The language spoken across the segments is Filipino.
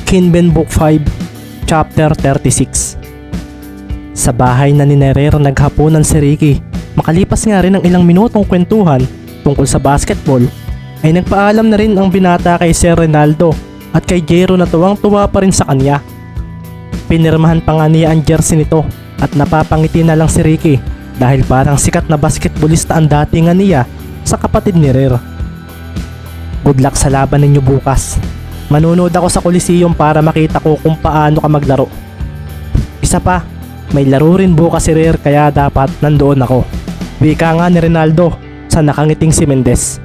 Kinben Book 5, Chapter 36. Sa bahay na ni Nerer naghapunan si Ricky. Makalipas nga rin ng ilang minutong kwentuhan tungkol sa basketball, ay nagpaalam na rin ang binata kay Sir Ronaldo at kay Jero na tuwang-tuwa pa rin sa kanya. Pinirmahan pa nga niya ang jersey nito at napapangiti na lang si Ricky dahil parang sikat na basketballista ang datingan niya sa kapatid ni Rer. Good luck sa laban ninyo bukas. Manunood ako sa Coliseum para makita ko kung paano ka maglaro. Isa pa, may laro rin bukas si Rer kaya dapat nandoon ako. Wika nga ni Ronaldo sa nakangiting si Mendez.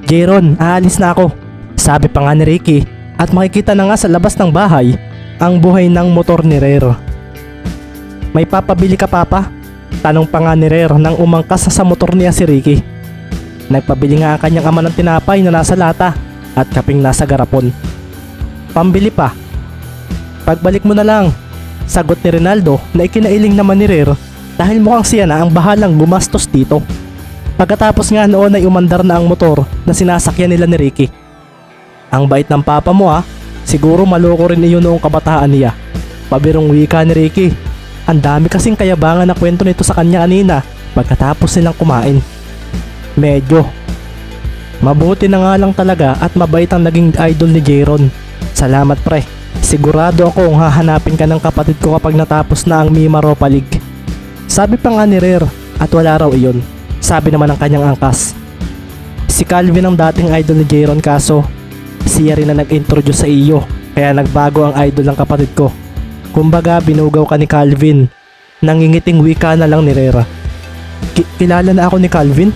Jeron, aalis na ako. Sabi pa nga ni Ricky at makikita na nga sa labas ng bahay ang buhay ng motor ni Rer. May papabili ka papa? Tanong pa nga ni Rer nang umangkas sa motor niya si Ricky. Nagpabili nga ang kanyang ama ng tinapay na nasa lata at kaping nasa garapon. Pambili pa. Pagbalik mo na lang, sagot ni Ronaldo na ikinailing naman ni Rer dahil mukhang siya na ang bahalang gumastos dito. Pagkatapos nga noon ay umandar na ang motor na sinasakyan nila ni Ricky. Ang bait ng papa mo siguro maloko rin iyon noong kabataan niya. Pabirong wika ni Ricky. Ang dami kasing kayabangan na kwento nito sa kanya kanina pagkatapos nilang kumain. Medyo. Mabuti na nga lang talaga at mabait ang naging idol ni Jeron. Salamat pre. Sigurado akong hahanapin ka ng kapatid ko kapag natapos na ang Mima Europa League. Sabi pa nga ni Rer at wala raw iyon. Sabi naman ng kanyang angkas. Si Calvin ang dating idol ni Jeron kaso siya rin na nag-introduce sa iyo kaya nagbago ang idol ng kapatid ko. Kumbaga binugaw ka ni Calvin. Nangingiting wika na lang ni Rer. Kilala na ako ni Calvin?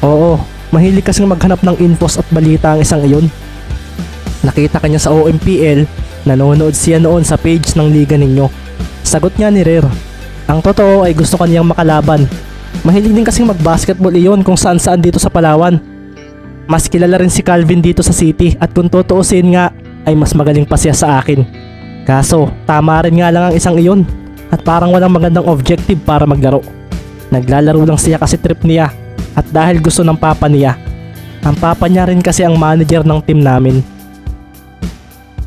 Oo. Mahilig kasing maghanap ng infos at balita ang isang iyon. Nakita kanya sa OMPL, nanonood siya noon sa page ng liga ninyo. Sagot niya ni Rer. Ang totoo ay gusto kaniyang makalaban. Mahilig din kasing magbasketball iyon kung saan saan dito sa Palawan. Mas kilala rin si Calvin dito sa city at kung tutuusin nga ay mas magaling pa siya sa akin. Kaso tama rin nga lang ang isang iyon at parang walang magandang objective para maglaro. Naglalaro lang siya kasi trip niya. At dahil gusto ng papa niya. Ang papa niya rin kasi ang manager ng team namin.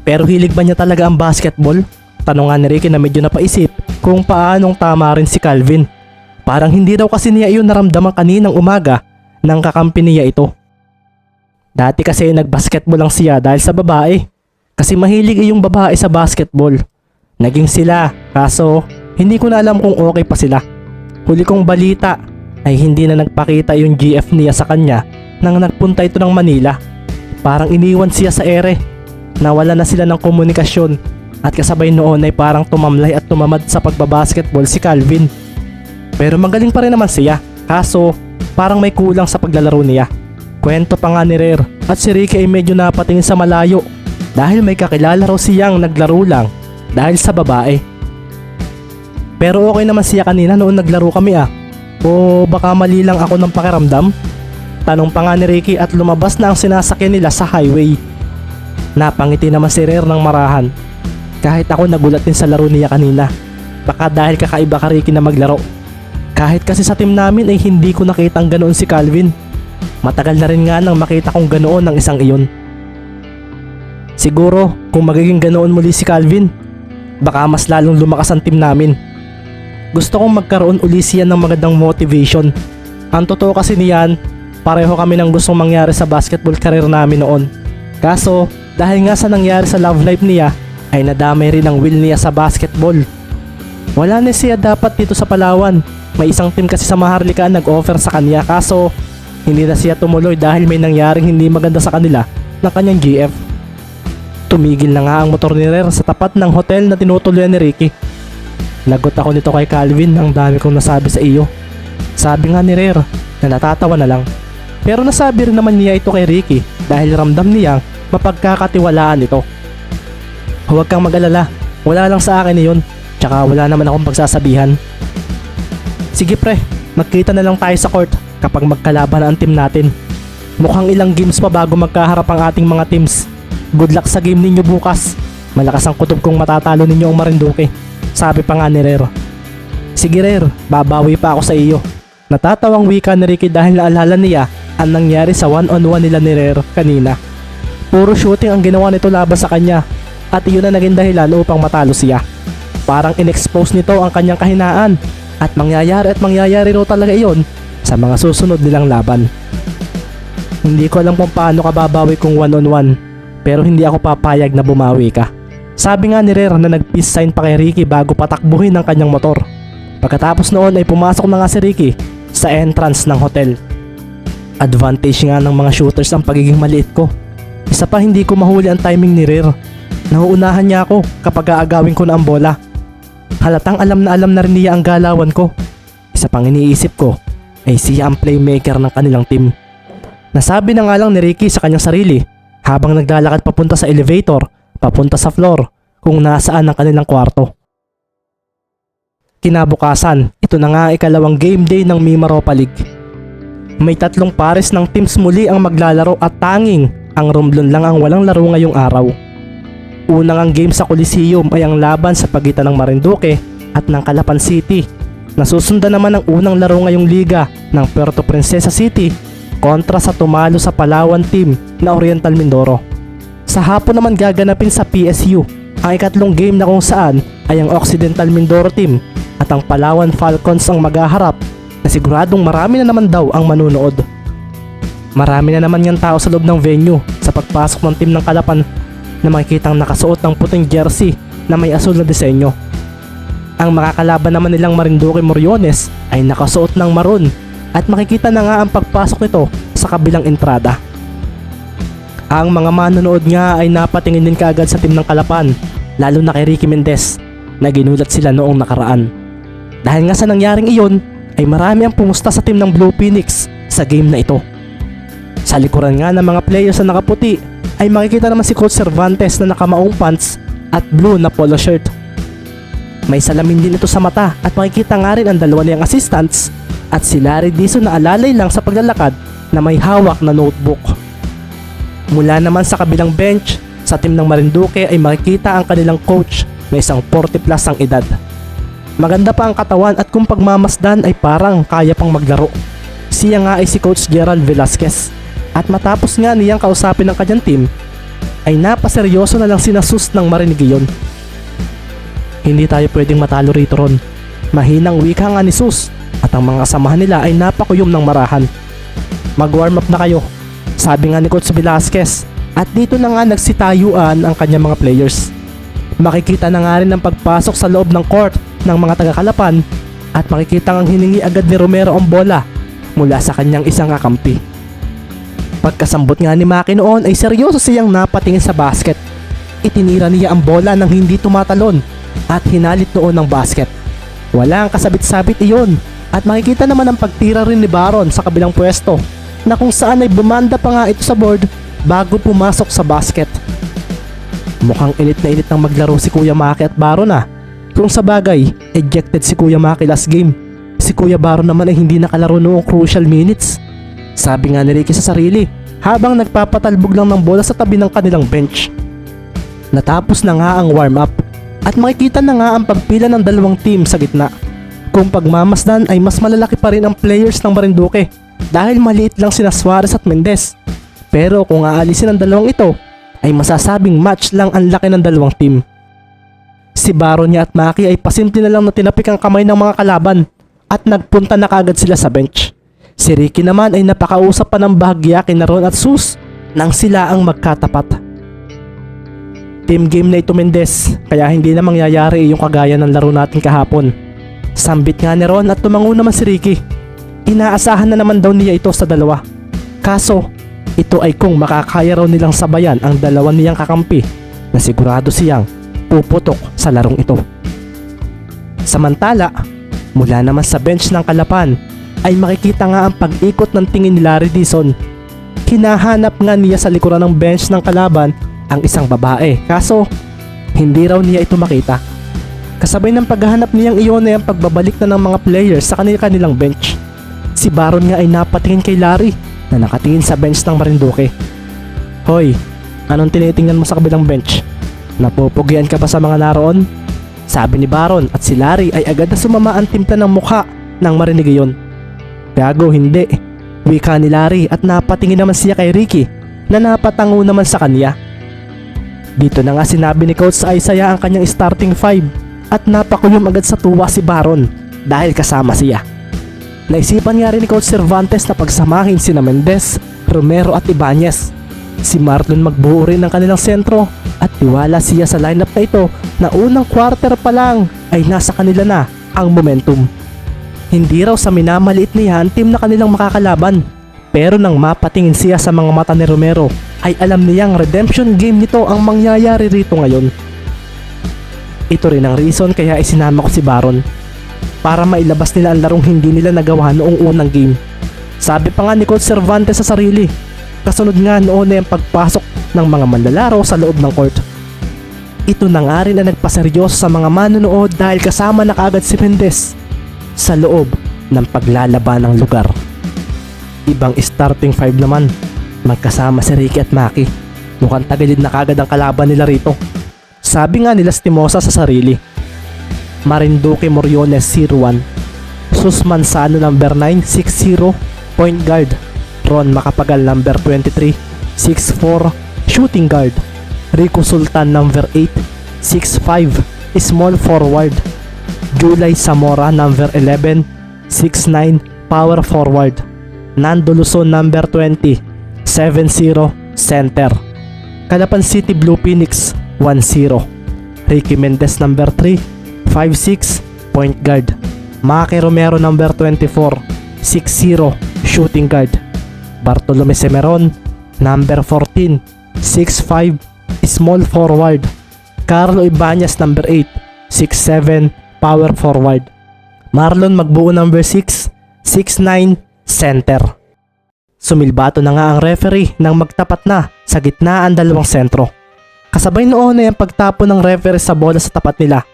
Pero hilig ba niya talaga ang basketball? Tanong nga ni Ricky na medyo napaisip kung paanong tama rin si Calvin. Parang hindi daw kasi niya iyon naramdaman kaninang umaga nang kakampi niya ito. Dati kasi nagbasketball lang siya dahil sa babae. Kasi mahilig iyong babae sa basketball. Naging sila kaso hindi ko na alam kung okay pa sila. Huli kong balita ay hindi na nagpakita yung GF niya sa kanya nang nagpunta ito ng Manila. Parang iniwan siya sa ere. Nawala na sila ng komunikasyon at kasabay noon ay parang tumamlay at tumamad sa pagbabasketball si Calvin. Pero magaling pa rin naman siya, kaso parang may kulang sa paglalaro niya. Kwento pa nga ni Rer at si Ricky ay medyo napatingin sa malayo dahil may kakilala raw siyang naglaro lang dahil sa babae. Pero okay naman siya kanina noon naglaro kami O baka mali lang ako ng pakiramdam? Tanong pa nga ni Ricky at lumabas na ang sinasakyan nila sa highway. Napangiti naman si Rer ng marahan. Kahit ako nagulat din sa laro niya kanina. Baka dahil kakaiba ka Ricky na maglaro. Kahit kasi sa team namin ay hindi ko nakitang ganoon si Calvin. Matagal na rin nga nang makita kong ganoon ng isang iyon. Siguro kung magiging ganoon muli si Calvin, baka mas lalong lumakas ang team namin. Gusto kong magkaroon uli siya ng magandang motivation. Ang totoo kasi niyan, pareho kami ng gustong mangyari sa basketball career namin noon. Kaso, dahil nga sa nangyari sa love life niya, ay nadamay rin ang will niya sa basketball. Wala na siya dapat dito sa Palawan. May isang team kasi sa Maharlika nag-offer sa kanya kaso hindi na siya tumuloy dahil may nangyaring hindi maganda sa kanila ng kanyang GF. Tumigil na nga ang motor ni Rer sa tapat ng hotel na tinutuloyan ni Ricky. Nagot ako nito kay Calvin, ang dami kong nasabi sa iyo. Sabi nga ni Rer na natatawa na lang. Pero nasabi rin naman niya ito kay Ricky dahil ramdam niya mapagkakatiwalaan ito. Huwag kang mag-alala, wala lang sa akin iyon, tsaka wala naman akong pagsasabihan. Sige pre, magkita na lang tayo sa court kapag magkalaban na ang team natin. Mukhang ilang games pa bago magkaharap ang ating mga teams. Good luck sa game ninyo bukas. Malakas ang kutob kung matatalo ninyo ang Marinduque. Sabi pa nga ni Rer. Sige Rer, babawi pa ako sa iyo. Natatawang wika ni Ricky dahil naalala niya ang nangyari sa one-on-one nila ni Rer kanina. Puro shooting ang ginawa nito laban sa kanya at iyon na naging dahilan upang matalo siya. Parang in-expose nito ang kanyang kahinaan at mangyayari raw talaga iyon sa mga susunod nilang laban. Hindi ko alam kung paano ka babawi kung 1-on-1, pero hindi ako papayag na bumawi ka. Sabi nga ni Rare na nag-peace sign pa kay Ricky bago patakbuhin ang kanyang motor. Pagkatapos noon ay pumasok na nga si Ricky sa entrance ng hotel. Advantage nga ng mga shooters ang pagiging maliit ko. Isa pa, hindi ko mahuli ang timing ni Rare. Nauunahan niya ako kapag aagawin ko na ang bola. Halatang alam na rin niya ang galawan ko. Isa pang iniisip ko ay siya ang playmaker ng kanilang team. Nasabi na nga lang ni Ricky sa kanyang sarili habang naglalakad papunta sa elevator, papunta sa floor kung nasaan ang kanilang kwarto. Kinabukasan, ito na nga ang ikalawang game day ng Mima Europa League. May 3 pares ng teams muli ang maglalaro at tanging ang Romblon lang ang walang laro ngayong araw. Unang ang game sa Coliseum ay ang laban sa pagitan ng Marinduque at ng Calapan City. Nasusundan naman ang unang laro ngayong liga ng Puerto Princesa City kontra sa tumalo sa Palawan team na Oriental Mindoro. Sa hapon naman gaganapin sa PSU ang ikatlong game na kung saan ay ang Occidental Mindoro team at ang Palawan Falcons ang maghaharap na siguradong marami na naman daw ang manunood. Marami na naman yung tao sa loob ng venue sa pagpasok ng team ng Calapan na makikitang nakasuot ng puting jersey na may asul na disenyo. Ang makakalaban naman nilang Marinduque Moriones ay nakasuot ng maroon at makikita na nga ang pagpasok nito sa kabilang entrada. Ang mga manonood nga ay napatingin din kaagad sa team ng Calapan, lalo na kay Ricky Mendez na ginulat sila noong nakaraan. Dahil nga sa nangyaring iyon ay marami ang pumusta sa team ng Blue Phoenix sa game na ito. Sa likuran nga ng mga players na nakaputi ay makikita naman si Coach Cervantes na nakamaong pants at blue na polo shirt. May salamin din ito sa mata at makikita nga rin ang dalawa niyang assistants at si Larry Dizon na alalay lang sa paglalakad na may hawak na notebook. Mula naman sa kabilang bench, sa team ng Marinduque ay makikita ang kanilang coach na isang 40 plus ang edad. Maganda pa ang katawan at kung pagmamasdan ay parang kaya pang maglaro. Siya nga ay si Coach Gerald Velasquez. At matapos nga niyang kausapin ng kanyang team, ay napaseryoso na lang sina Sus ng Marinigion. Hindi tayo pwedeng matalo rito Ron. Mahinang wika nga ni Sus at ang mga kasamahan nila ay napakuyom ng marahan. Mag-warm up na kayo, sabi nga ni Coach Velasquez, at dito na nga nagsitayuan ang kanyang mga players. Makikita na nga rin ang pagpasok sa loob ng court ng mga taga-Calapan at makikita ang hiningi agad ni Romero ang bola mula sa kanyang isang kakampi. Pagkasambot nga ni Maki noon ay seryoso siyang napatingin sa basket. Itinira niya ang bola nang hindi tumatalon at hinalit noon ng basket. Walang kasabit-sabit iyon at makikita naman ang pagtira rin ni Baron sa kabilang pwesto na kung saan ay bumanda pa nga ito sa board bago pumasok sa basket. Mukhang init na init nang maglaro si Kuya Maki at Baron Kung sa bagay, ejected si Kuya Maki last game. Si Kuya Baron naman ay hindi nakalaro noong crucial minutes. Sabi nga ni Ricky sa sarili habang nagpapatalbog lang ng bola sa tabi ng kanilang bench. Natapos na nga ang warm up at makikita na nga ang pagpila ng dalawang team sa gitna. Kung pagmamasdan ay mas malalaki pa rin ang players ng Marinduque dahil maliit lang sina Suarez at Mendez. Pero kung aalisin ang dalawang ito ay masasabing match lang ang laki ng dalawang team. Si Baron niya at Maki ay pasimple na lang na tinapik ang kamay ng mga kalaban at nagpunta na kagad sila sa bench. Si Ricky naman ay napakausap pa ng bahagya kina Ron at Sus nang sila ang magkatapat. Team game na ito Mendez, kaya hindi na mangyayari yung kagaya ng laro natin kahapon. Sambit nga ni Ron at tumango naman si Ricky. Inaasahan na naman daw niya ito sa dalawa. Kaso, ito ay kung makakaya raw nilang sabayan ang dalawa niyang kakampi na sigurado siyang puputok sa larong ito. Samantala, mula naman sa bench ng Calapan ay makikita nga ang pag-ikot ng tingin ni Larry Dizon. Hinahanap nga niya sa likuran ng bench ng kalaban ang isang babae, kaso hindi raw niya ito makita. Kasabay ng paghahanap niyang iyon ay ang pagbabalik na ng mga players sa kanilang bench. Si Baron nga ay napatingin kay Larry na nakatingin sa bench ng Marinduque. Hoy, anong tinitingnan mo sa kabilang bench? Napupugian ka ba sa mga naroon? Sabi ni Baron at si Larry ay agad na sumama ang timpla ng mukha ng Marinigion. Gago, hindi. Wika ni Larry at napatingin naman siya kay Ricky na napatango naman sa kanya. Dito na nga sinabi ni Coach Isaiah ang kanyang starting five at napakuyom agad sa tuwa si Baron dahil kasama siya. Naisipan nga rin ni Coach Cervantes na pagsamahin sina Mendez, Romero at Ibanez. Si Marlon magbuo rin ng kanilang sentro at tiwala siya sa lineup na ito na unang quarter pa lang ay nasa kanila na ang momentum. Hindi raw sa minamaliit niya ang team na kanilang makakalaban, pero nang mapatingin siya sa mga mata ni Romero ay alam niyang redemption game nito ang mangyayari rito ngayon. Ito rin ang reason kaya isinama ko si Baron para mailabas nila ang larong hindi nila nagawa noong unang game. Sabi pa nga ni Coach Cervantes sa sarili, kasunod nga noon na yung pagpasok ng mga manlalaro sa loob ng court. Ito na nga rin ang nagpaseryoso sa mga manonood dahil kasama na kaagad si Mendez sa loob ng paglalaban ng lugar. Ibang starting five naman, magkasama si Ricky at Maki. Mukhang tagilid na kaagad ang kalaban nila rito. Sabi nga nila Stimosa sa sarili, Marinduque Moriones 01, Sus Manzano number 9 6'0", point guard. Ron Macapagal number 23 6'4", shooting guard. Rico Sultan number 8 6'5", small forward. Julay Zamora number 11 6'9", power forward. Nando Luzon number 20 7'0", center. Calapan City Blue Phoenix 1-0. Ricky Mendez number 3 5'6", point guard. Maki Romero number 24 6'0", shooting guard. Bartolome Semeron number 14 6'5", small forward. Carlo Ibanez number 8 6'7", power forward. Marlon Magbuo number 6 6'9", center. Sumilbato na nga ang referee nang magtapat na sa gitnaan dalawang sentro. Kasabay noon na yung pagtapo ng referee sa bola sa tapat nila.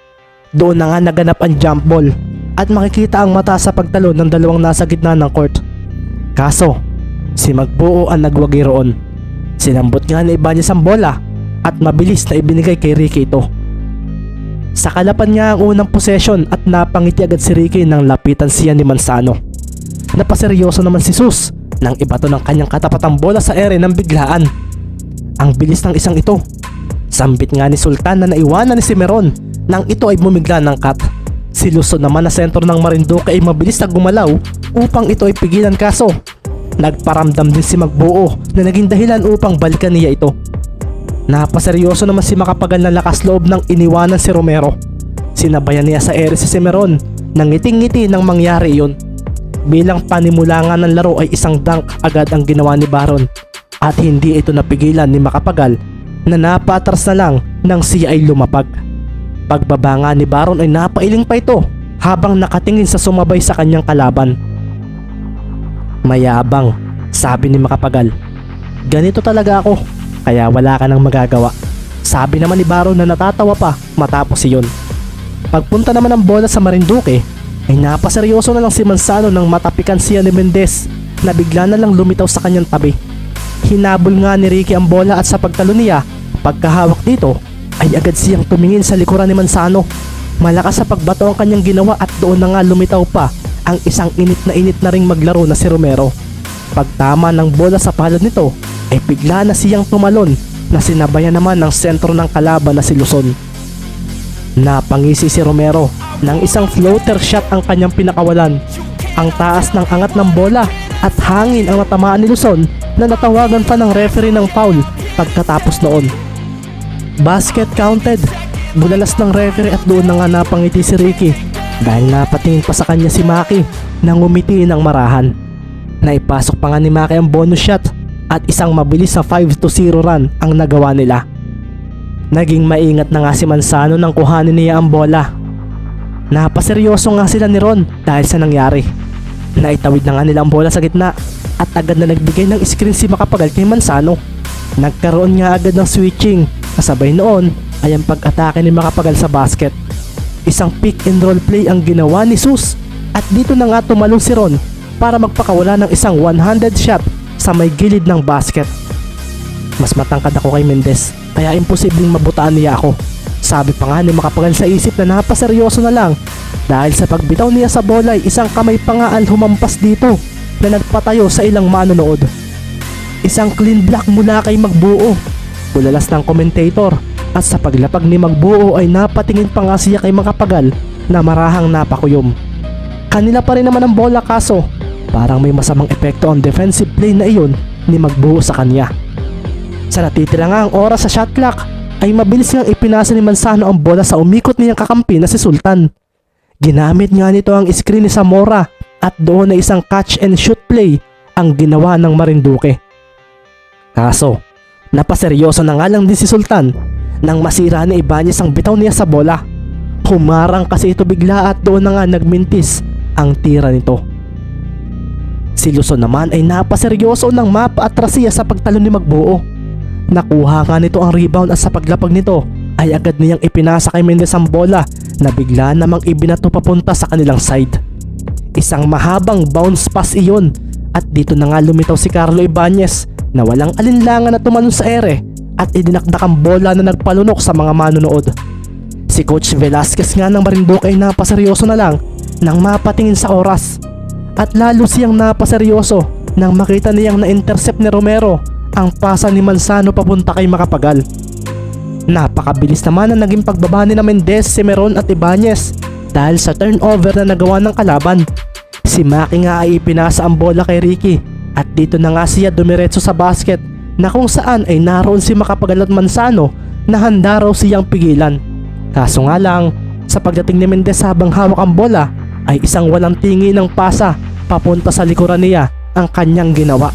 Doon na nga naganap ang jump ball at makikita ang mata sa pagtalo ng dalawang nasa gitna ng court. Kaso, si Magbuo ang nagwagi roon. Sinambot nga ni Ibanez ang bola at mabilis na ibinigay kay Ricky ito. Sa kalapan niya ang unang possession at napangiti agad si Ricky nang lapitan siya ni Manzano. Napaseryoso naman si Sus nang ibato ng kanyang katapatang bola sa ere ng biglaan. Ang bilis ng isang ito. Sambit nga ni Sultan na naiwanan ni Semeron nang ito ay bumigla ng cut. Si Luzon naman na sentro ng Marinduque ay mabilis na gumalaw upang ito ay pigilan, kaso nagparamdam din si Magbuo na naging dahilan upang balikan niya ito. Napaseryoso naman si Macapagal na lakas loob nang iniwanan si Romero. Sinabayan niya sa ere si Semeron nang ngiting-ngiti nang mangyari iyon. Bilang panimula nga ng laro ay isang dunk agad ang ginawa ni Baron at hindi ito napigilan ni Macapagal na napatras na lang nang siya ay lumapag. Pagbaba nga ni Baron ay napailing pa ito habang nakatingin sa sumabay sa kanyang kalaban. Mayabang, sabi ni Macapagal. Ganito talaga ako, kaya wala ka nang magagawa. Sabi naman ni Baron na natatawa pa matapos iyon. Pagpunta naman ng bola sa Marinduque ay napaseryoso na lang si Manzano nang matapikan siya ni Mendez na bigla na lang lumitaw sa kanyang tabi. Hinabol nga ni Ricky ang bola at sa pagtalo niya, pagkahawak dito ay agad siyang tumingin sa likuran ni Manzano. Malakas sa pagbato ang kanyang ginawa at doon na nga lumitaw pa ang isang init na ring maglaro na si Romero. Pagtama ng bola sa palad nito ay bigla na siyang tumalon na sinabayan naman ng sentro ng kalaban na si Luzon. Napangisi si Romero nang isang floater shot ang kanyang pinakawalan. Ang taas ng angat ng bola at hangin ang natamaan ni Luzon na natawagan pa ng referee ng foul pagkatapos noon. Basket counted. Bulalas ng referee at doon na nga napangiti si Ricky dahil napatingin pa sa kanya si Maki nang ngumiti ng marahan. Naipasok pa nga ni Maki ang bonus shot at isang mabilis na 5-0 run ang nagawa nila. Naging maingat na nga si Manzano nang kuhanin niya ang bola. Napaseryoso nga sila ni Ron dahil sa nangyari. Naitawid na nga nila ang bola sa gitna at agad na nagbigay ng screen si Macapagal kay Manzano. Nagkaroon nga agad ng switching, kasabay noon ay ang pag-atake ni Macapagal sa basket. Isang pick and roll play ang ginawa ni Sus at dito na nga tumalon si Ron para magpakawala ng isang 100 shot sa may gilid ng basket. Mas matangkad ako kay Mendez kaya imposibleng mabutaan niya ako. Sabi pa nga ni Macapagal sa isip na napaseryoso na lang dahil sa pagbitaw niya sa bola ay isang kamay pa nga ang humampas dito na nagpatayo sa ilang manonood. Isang clean block mula kay Magbuo. Pagpulalas ng komentator at sa paglapag ni Magbuo ay napatingin pa nga siya kay Makapagal na marahang napakuyom. Kanila pa rin naman ang bola kaso parang may masamang epekto ang defensive play na iyon ni Magbuo sa kanya. Sa natitira nga ang oras sa shot clock ay mabilis ngang ipinasa ni Manzano ang bola sa umikot niyang kakampi na si Sultan. Ginamit nga nito ang screen ni Zamora at doon na isang catch and shoot play ang ginawa ng Marinduque. Kaso, napaseryoso na nga lang din si Sultan nang masira ni Ibanez ang bitaw niya sa bola. Humarang kasi ito bigla at doon na nga nagmintis ang tira nito. Si Luzon naman ay napaseryoso nang mapaatras siya sa pagtalo ni Magbuo. Nakuha nga nito ang rebound at sa paglapag nito ay agad niyang ipinasa kay Mendez ang bola na bigla namang ibinato papunta sa kanilang side. Isang mahabang bounce pass iyon at dito na nga lumitaw si Carlo Ibanez na walang alinlangan na tumalon sa ere at idinakdak ang bola na nagpalunok sa mga manonood. Si Coach Velasquez nga ng Marinduque ay napaseryoso na lang nang mapatingin sa oras at lalo siyang napaseryoso nang makita niyang na-intercept ni Romero ang pasa ni Manzano papunta kay Makapagal. Napakabilis naman ang naging pagbaba ni Mendez, Semeron at Ibanez dahil sa turnover na nagawa ng kalaban. Si Maki nga ay ipinasa ang bola kay Ricky at dito na nga siya dumiretso sa basket na kung saan ay naroon si Makapagal at Manzano na handa raw siyang pigilan. Kaso nga lang, sa pagdating ni Mendez habang hawak ang bola ay isang walang tingi ng pasa papunta sa likuran niya ang kanyang ginawa.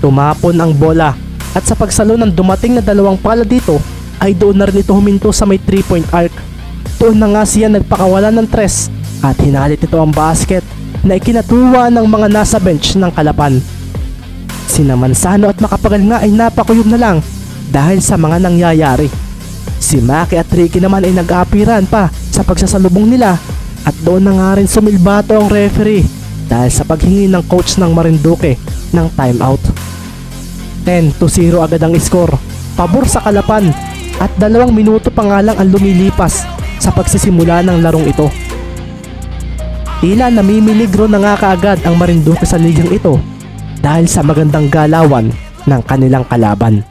Tumapon ang bola at sa pagsalo ng dumating na dalawang pala dito ay doon na rin ito huminto sa may 3-point arc. Doon na nga siya nagpakawala ng tres at hinalit ito ang basket na ikinatuwa ng mga nasa bench ng Kalapan. Sina Manzano at Makapagal nga ay napakuyog na lang dahil sa mga nangyayari. Si Maki at Ricky naman ay nag-aapiran pa sa pagsasalubong nila at doon na nga rin sumilbato ang referee dahil sa paghingi ng coach ng Marinduque ng timeout. 10-0 agad ang score, pabor sa Kalapan at 2 minuto pa nga lang ang lumilipas sa pagsisimula ng larong ito. Tila namimiligro na nga kaagad ang Marinduque sa ligang ito dahil sa magandang galawan ng kanilang kalaban.